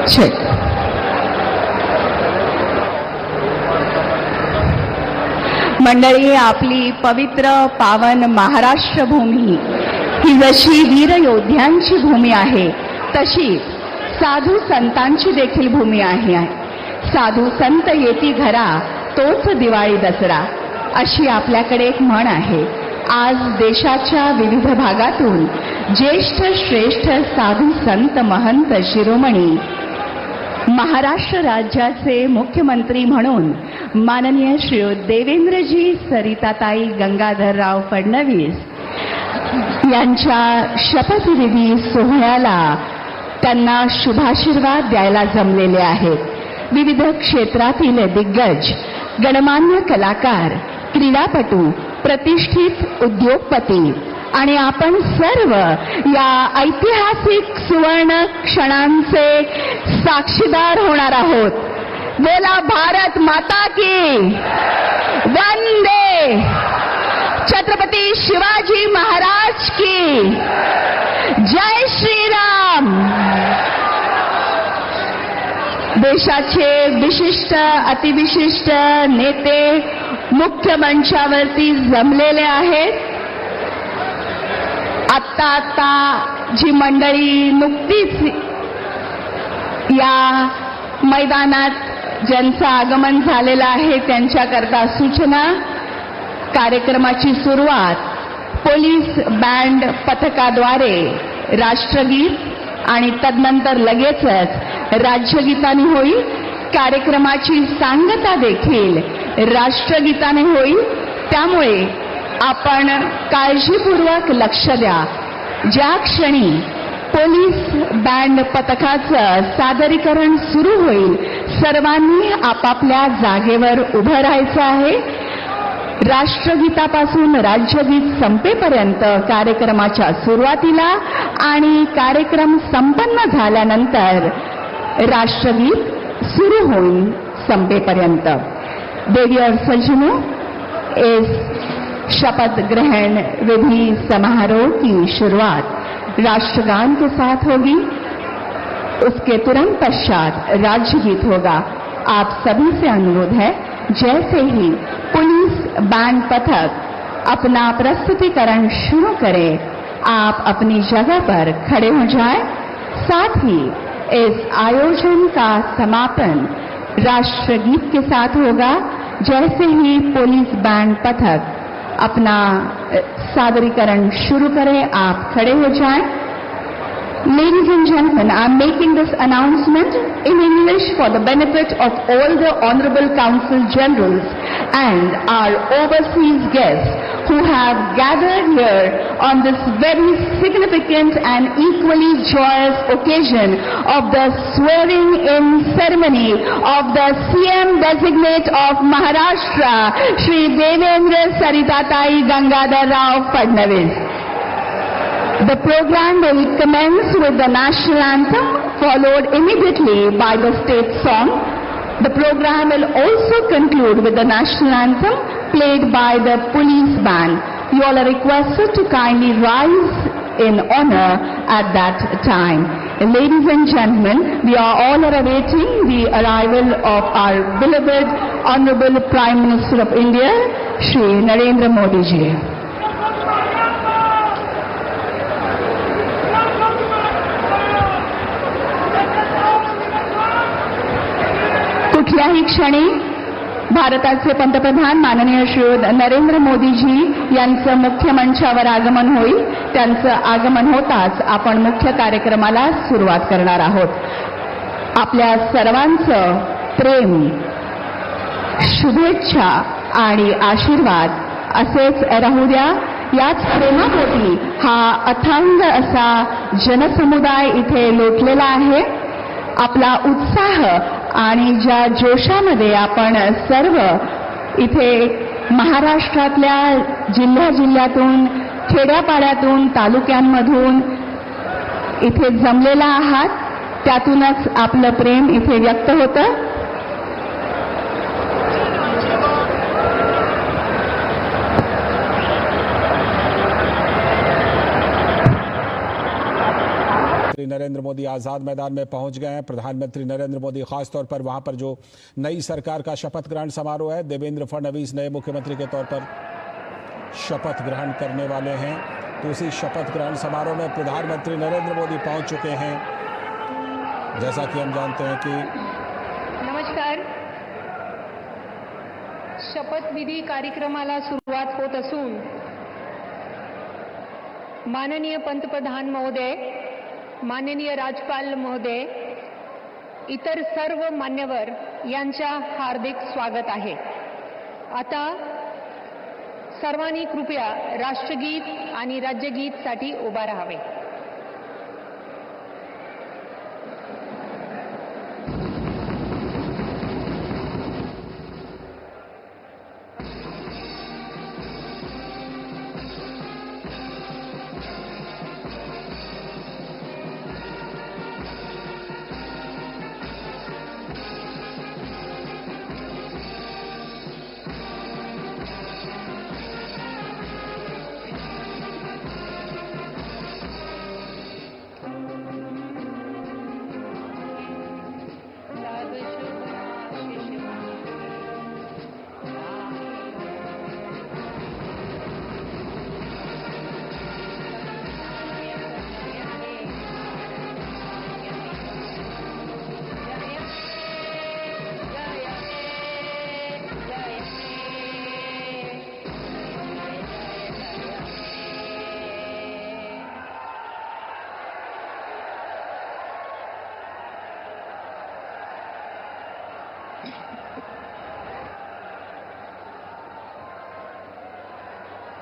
Check. मंडळी, आपली पवित्र पावन महाराष्ट्र भूमी ही जशी वीर योद्ध्यांची भूमी आहे तशी साधू संतांची देखील भूमी आहे. साधू संत येती घरा तोच दिवाळी दसरा अशी आपल्याकडे एक म्हण आहे. आज देशाच्या विविध भागातून ज्येष्ठ श्रेष्ठ साधू संत महंत शिरोमणी महाराष्ट्र राज्याचे मुख्यमंत्री म्हणून माननीय श्री देवेंद्रजी सरिताताई गंगाधरराव फडणवीस यांच्या शपथविधी सोहळ्याला त्यांना शुभाशीर्वाद द्यायला जमलेले आहेत. विविध क्षेत्रातील दिग्गज, गणमान्य कलाकार, क्रीडापटू, प्रतिष्ठित उद्योगपती आणि आपण सर्व या ऐतिहासिक सुवर्ण क्षणांचे साक्षीदार होणार आहोत. बोला भारत माता की वंदे, छत्रपती शिवाजी महाराज की जय श्रीराम. देशाचे विशिष्ट अतिविशिष्ट नेते मुख्य मंचावरती जमलेले आहेत. आत्ता जी मंडळी नुकतीच या मैदानात ज्यांचं आगमन झालेलं आहे त्यांच्याकरता सूचना. कार्यक्रमाची सुरुवात पोलीस बँड पथकाद्वारे राष्ट्रगीत आणि तदनंतर लगेचच राज्यगीताने होईल. कार्यक्रमाची सांगता देखील राष्ट्रगीताने होईल. त्यामुळे आपण काळजीपूर्वक लक्ष द्या. ज्या क्षणी पोलीस बँड पथकाचं सादरीकरण सुरू होईल सर्वांनी आपापल्या जागेवर उभं राहायचं आहे. राष्ट्रगीतापासून राज्यगीत संपेपर्यंत कार्यक्रमाच्या सुरुवातीला आणि कार्यक्रम संपन्न झाल्यानंतर राष्ट्रगीत सुरू होईल संपेपर्यंत. देवी और सज्जनों, इस शपथ ग्रहण विधि समारोह की शुरुआत राष्ट्रगान के साथ होगी. उसके तुरंत पश्चात राज्यगीत होगा. आप सभी से अनुरोध है, जैसे ही पुलिस बैंड पथक अपना प्रस्तुतिकरण शुरू करे आप अपनी जगह पर खड़े हो जाएं. साथ ही इस आयोजन का समापन राष्ट्रगीत के साथ होगा. जैसे ही पुलिस बैंड पथक अपना सादरीकरण शुरू करे आप खड़े हो जाएं. Ladies and gentlemen, I am making this announcement in English for the benefit of all the Honorable Consul Generals and our overseas guests who have gathered here on this very significant and equally joyous occasion of the swearing-in ceremony of the CM designate of Maharashtra, Shri Devendra Saritatai Gangadhar Rao Fadnavis. The program will commence with the national anthem, followed immediately by the state song. The program will also conclude with the national anthem played by the police band. You all are requested to kindly rise in honor at that time. Ladies and gentlemen, we are all awaiting the arrival of our beloved Honorable Prime Minister of India, Shri Narendra Modi ji. कुठल्याही क्षणी भारताचे पंतप्रधान माननीय श्री नरेंद्र मोदीजी यांचं मुख्य मंचावर आगमन होईल. त्यांचं आगमन होताच आपण मुख्य कार्यक्रमाला सुरुवात करणार आहोत. आपल्या सर्वांचं प्रेम, शुभेच्छा आणि आशीर्वाद असेच राहू द्या. याच प्रेमापोटी हा अथांग असा जनसमुदाय इथे लोटलेला आहे. आपला उत्साह आणि ज्या जोशामध्ये आपण सर्व इथे महाराष्ट्रातल्या जिल्ह्यातून, खेड्यापाड्यातून, तालुक्यांमधून इथे जमलेला आहात, त्यातूनच आपलं प्रेम इथे व्यक्त होतं. प्रधानमंत्री नरेंद्र मोदी आज़ाद मैदान में पहुंच गए हैं। प्रधानमंत्री नरेंद्र मोदी खासतौर पर वहां पर जो नई सरकार का शपथ ग्रहण समारोह है, देवेंद्र फडणवीस नए मुख्यमंत्री के तौर पर शपथ ग्रहण करने वाले हैं। तो उसी शपथ ग्रहण समारोह में प्रधानमंत्री नरेंद्र मोदी पहुंच चुके हैं। जैसा कि हम जानते हैं कि नमस्कार, शपथविधी कार्यक्रमाला सुरुवात होत असून माननीय पंतप्रधान महोदय, माननीय राज्यपाल महोदय, इतर सर्व मान्यवर यांच्या हार्दिक स्वागत आहे। आता सर्वांनी कृपया राष्ट्रगीत आणि राज्यगीत साठी उभा राहावे।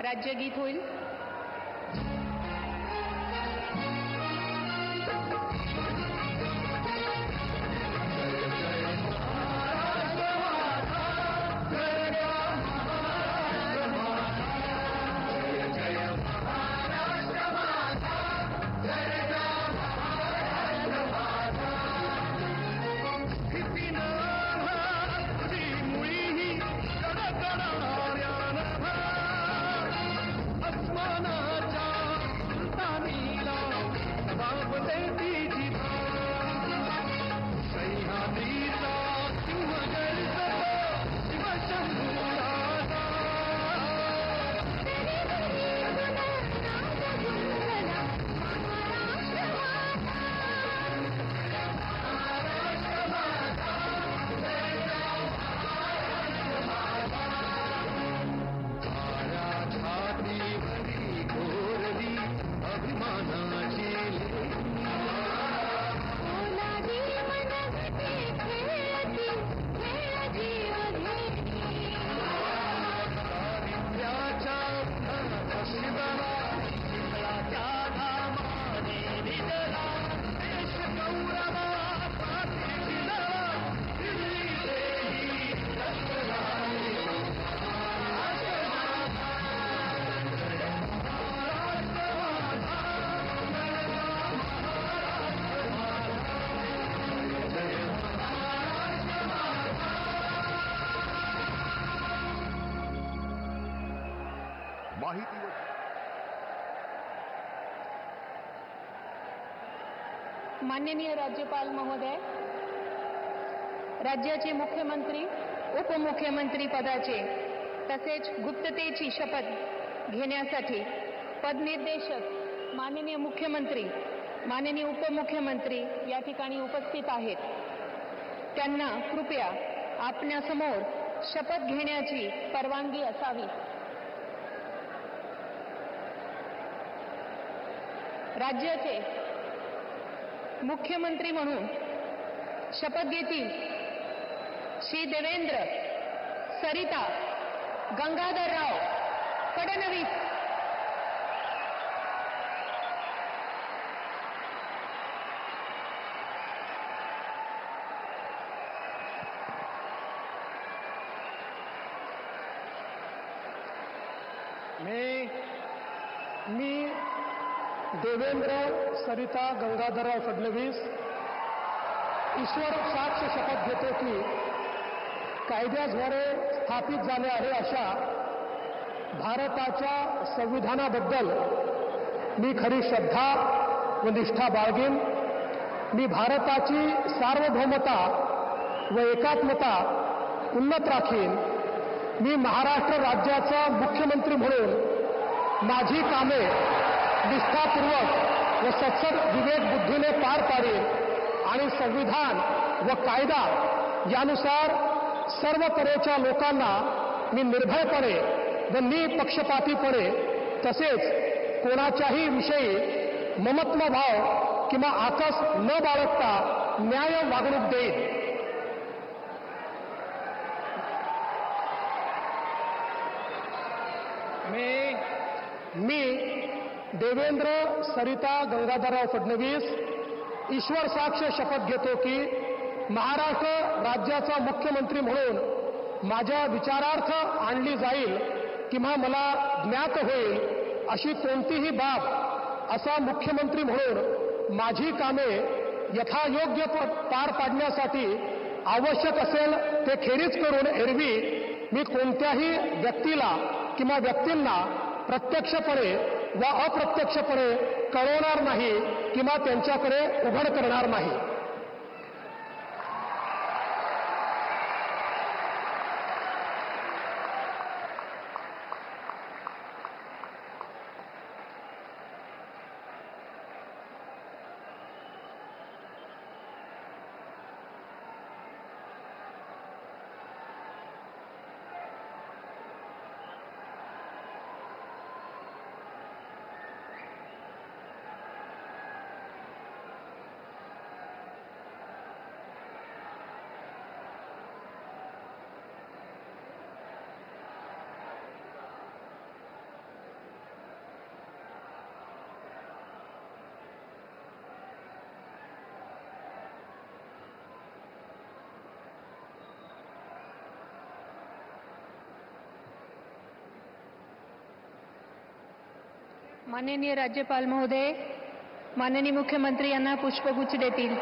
राज्यगीत होईल। माननीय राज्यपाल महोदय, राज्याचे मुख्यमंत्री, उपमुख्यमंत्री पदाचे तसेच गुप्ततेची शपथ घेण्यासाठी पदनिर्देशक माननीय मुख्यमंत्री, माननीय उपमुख्यमंत्री या ठिकाणी उपस्थित आहेत। त्यांना कृपया आपल्यासमोर शपथ घेण्याची परवानगी असावी। राज्याचे मुख्यमंत्री म्हणून शपथ घेतील श्री देवेंद्र सरिता गंगाधरराव फडणवीस। मी देवेंद्र सरिता गंगाधरराव फडणवीस ईश्वर साक्ष शपथ घेतो की कायद्याद्वारे स्थापित झाले आहे अशा भारताच्या संविधानाबद्दल मी खरी श्रद्धा व निष्ठा बाळगेन मी भारताची सार्वभौमता व एकात्मता उन्नत राखीन. मी महाराष्ट्र राज्याचा मुख्यमंत्री म्हणून माझी कामे निष्ठापूर्वक व सत्सद विवेक बुद्धीने पार पाडेन आणि संविधान व कायदा यानुसार सर्व तऱ्हेच्या लोकांना मी निर्भयपणे व निपक्षपातीपणे तसेच कोणाच्याही विषयी ममत्वभाव किंवा आकस न बाळगता न्याय वागणूक देईन. मी देवेंद्र सरिता गंगाधरराव फडणवीस ईश्वर साक्ष शपथ घेतो की महाराष्ट्र राज्याचा मुख्यमंत्री म्हणून माझ्या विचारार्थ आणली जाईल किंवा मला ज्ञात होईल अशी कोणतीही बाब असा मुख्यमंत्री म्हणून माझी कामे यथायोग्य पार पाडण्यासाठी आवश्यक असेल ते खेरीज करून एरवी मी कोणत्याही व्यक्तीला किंवा व्यक्तींना प्रत्यक्षपणे व अप्रत्यक्षपणे कळवणार नाही किंवा त्यांच्याकडे उघड करणार नाही. माननीय राज्यपाल महोदय, माननीय मुख्यमंत्री यांना पुष्पगुच्छ देतील.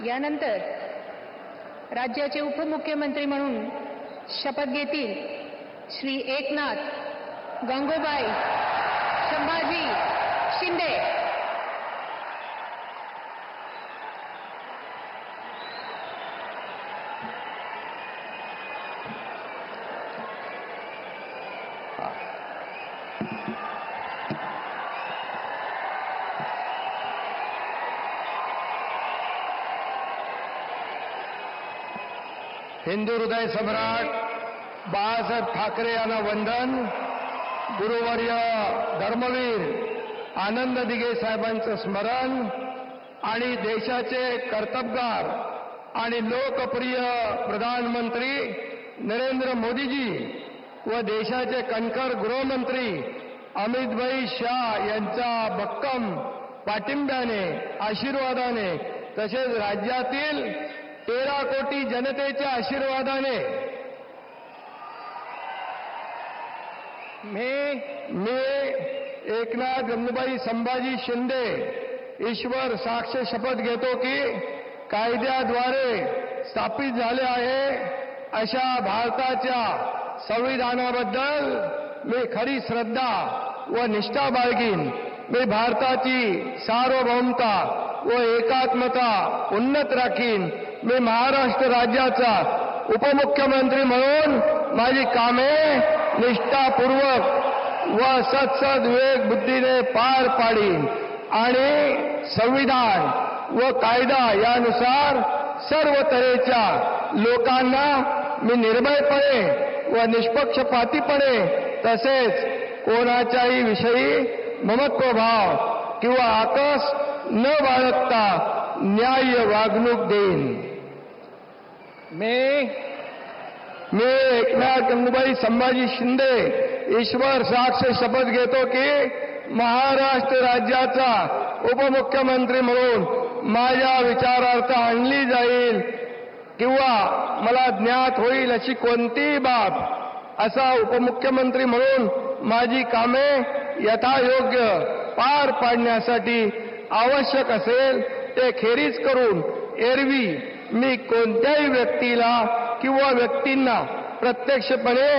यानंतर राज्याचे उपमुख्यमंत्री म्हणून शपथ घेतील श्री एकनाथ गंगूबाई संभाजी शिंदे. हिंदू हृदय सम्राट बाळासाहेब ठाकरे यांना वंदन. गुरुवर्य धर्मवीर आनंद दिघे साहेबांचं स्मरण आणि देशाचे कर्तबगार आणि लोकप्रिय प्रधानमंत्री नरेंद्र मोदीजी व देशाचे कणखर गृहमंत्री अमितभाई शाह यांच्या भक्कम पाठिंब्याने आशीर्वादाने तसेच राज्यातील 13 कोटी जनतेच्या आशीर्वादाने मी एकनाथ गंगूबाई संभाजी शिंदे ईश्वर साक्ष शपथ घेतो की कायद्याद्वारे स्थापित झाले आहे अशा भारताच्या संविधानाबद्दल मी खरी श्रद्धा व निष्ठा बाळगीन. मी भारताची सार्वभौमता व एकात्मता उन्नत राखीन. मी महाराष्ट्र राज्याचा उपमुख्यमंत्री म्हणून माझी कामे निष्ठापूर्वक व सत्सद विवेक बुद्धीने पार पाडीन आणि संविधान व कायदा यानुसार सर्व तऱ्हेच्या लोकांना मी निर्भयपणे व निष्पक्षपातीपणे तसेच कोणाच्याही विषयी ममत्वभाव किंवा आकस न बाळगता न्याय्य वागणूक देईन. मी एकनाथ गंगूबाई संभाजी शिंदे ईश्वर साक्ष शपथ घेतो की महाराष्ट्र राज्याचा उपमुख्यमंत्री म्हणून माझ्या विचारार्थ आणली जाईल किंवा मला ज्ञात होईल अशी कोणतीही बाब असा उपमुख्यमंत्री म्हणून माझी कामे यथायोग्य पार पाडण्यासाठी आवश्यक असेल ते खेरीज करून एरवी मी कोणत्याही व्यक्तीला किंवा व्यक्तींना प्रत्यक्षपणे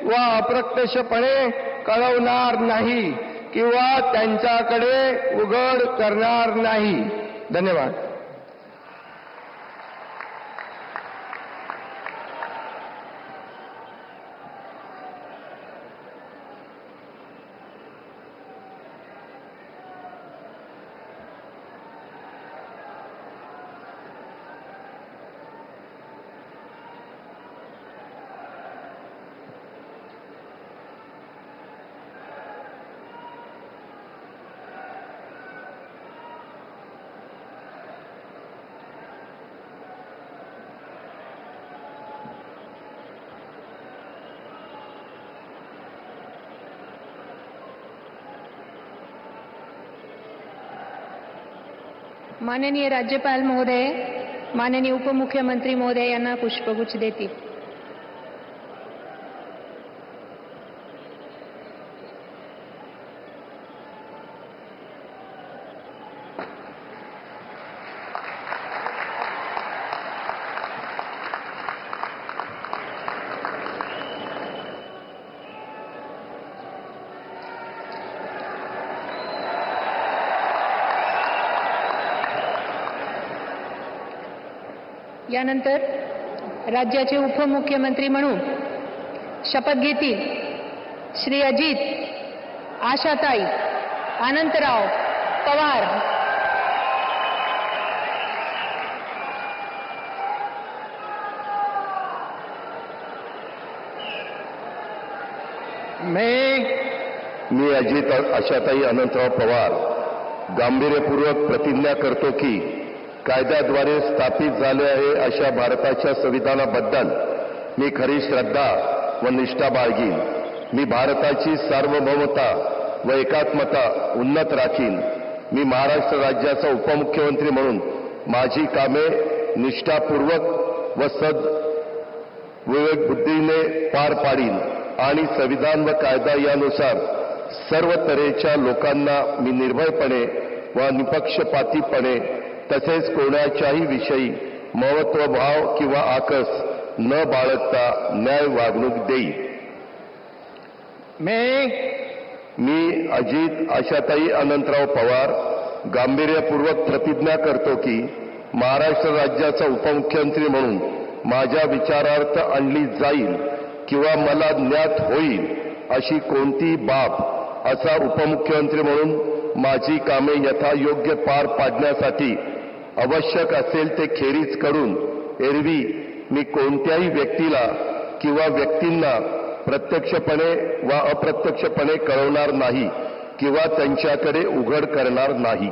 वा अप्रत्यक्षपणे कळवणार नाही किंवा त्यांच्याकडे उघड करणार नाही. धन्यवाद. माननीय राज्यपाल महोदय, माननीय उपमुख्यमंत्री महोदय यांना पुष्पगुच्छ देतील. यानंतर राज्याचे उपमुख्यमंत्री म्हणून शपथ घेतील श्री अजित आशाताई अनंतराव पवार. मी अजित आशाताई अनंतराव पवार गांभीर्यपूर्वक प्रतिज्ञा करतो की कायद्याद्वारे स्थापित झाले आहे अशा भारताच्या संविधानाबद्दल मी खरी श्रद्धा व निष्ठा बाळगीन. मी भारताची सार्वभौमता व एकात्मता उन्नत राखीन. मी महाराष्ट्र राज्याचा उपमुख्यमंत्री म्हणून माझी कामे निष्ठापूर्वक व विवेकबुद्धीने पार पाडीन आणि संविधान व कायदा यानुसार सर्व तऱ्हेच्या लोकांना मी निर्भयपणे व निपक्षपातीपणे तसेच कोणाच्याही विषयी महत्वभाव किंवा आकस न बाळगता न्याय वागणूक देईल. मी अजित आशाताई अनंतराव पवार गांभीर्यपूर्वक प्रतिज्ञा करतो की महाराष्ट्र राज्याचा उपमुख्यमंत्री म्हणून माझ्या विचारार्थ आणली जाईल किंवा मला ज्ञात होईल अशी कोणती बाब असा उपमुख्यमंत्री म्हणून माझी कामे यथायोग्य पार पाडण्यासाठी आवश्यक असेल ते खेरीज करून एरवी मी कोणत्याही व्यक्तीला किंवा व्यक्तींना प्रत्यक्षपणे वा अप्रत्यक्षपणे कळवणार नाही किंवा त्यांच्याकडे उघड करणार नाही.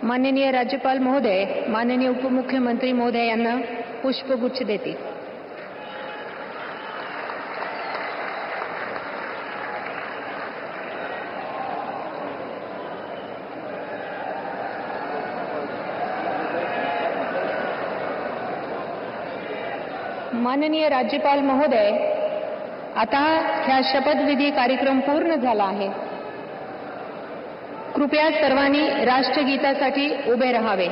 माननीय राज्यपाल महोदय, माननीय उपमुख्यमंत्री महोदय यांना पुष्पगुच्छ देतील. माननीय राज्यपाल महोदय, आता ह्या शपथविधी कार्यक्रम पूर्ण झाला आहे. कृपया सर्वांनी राष्ट्रगीतासाठी उभे राहावे.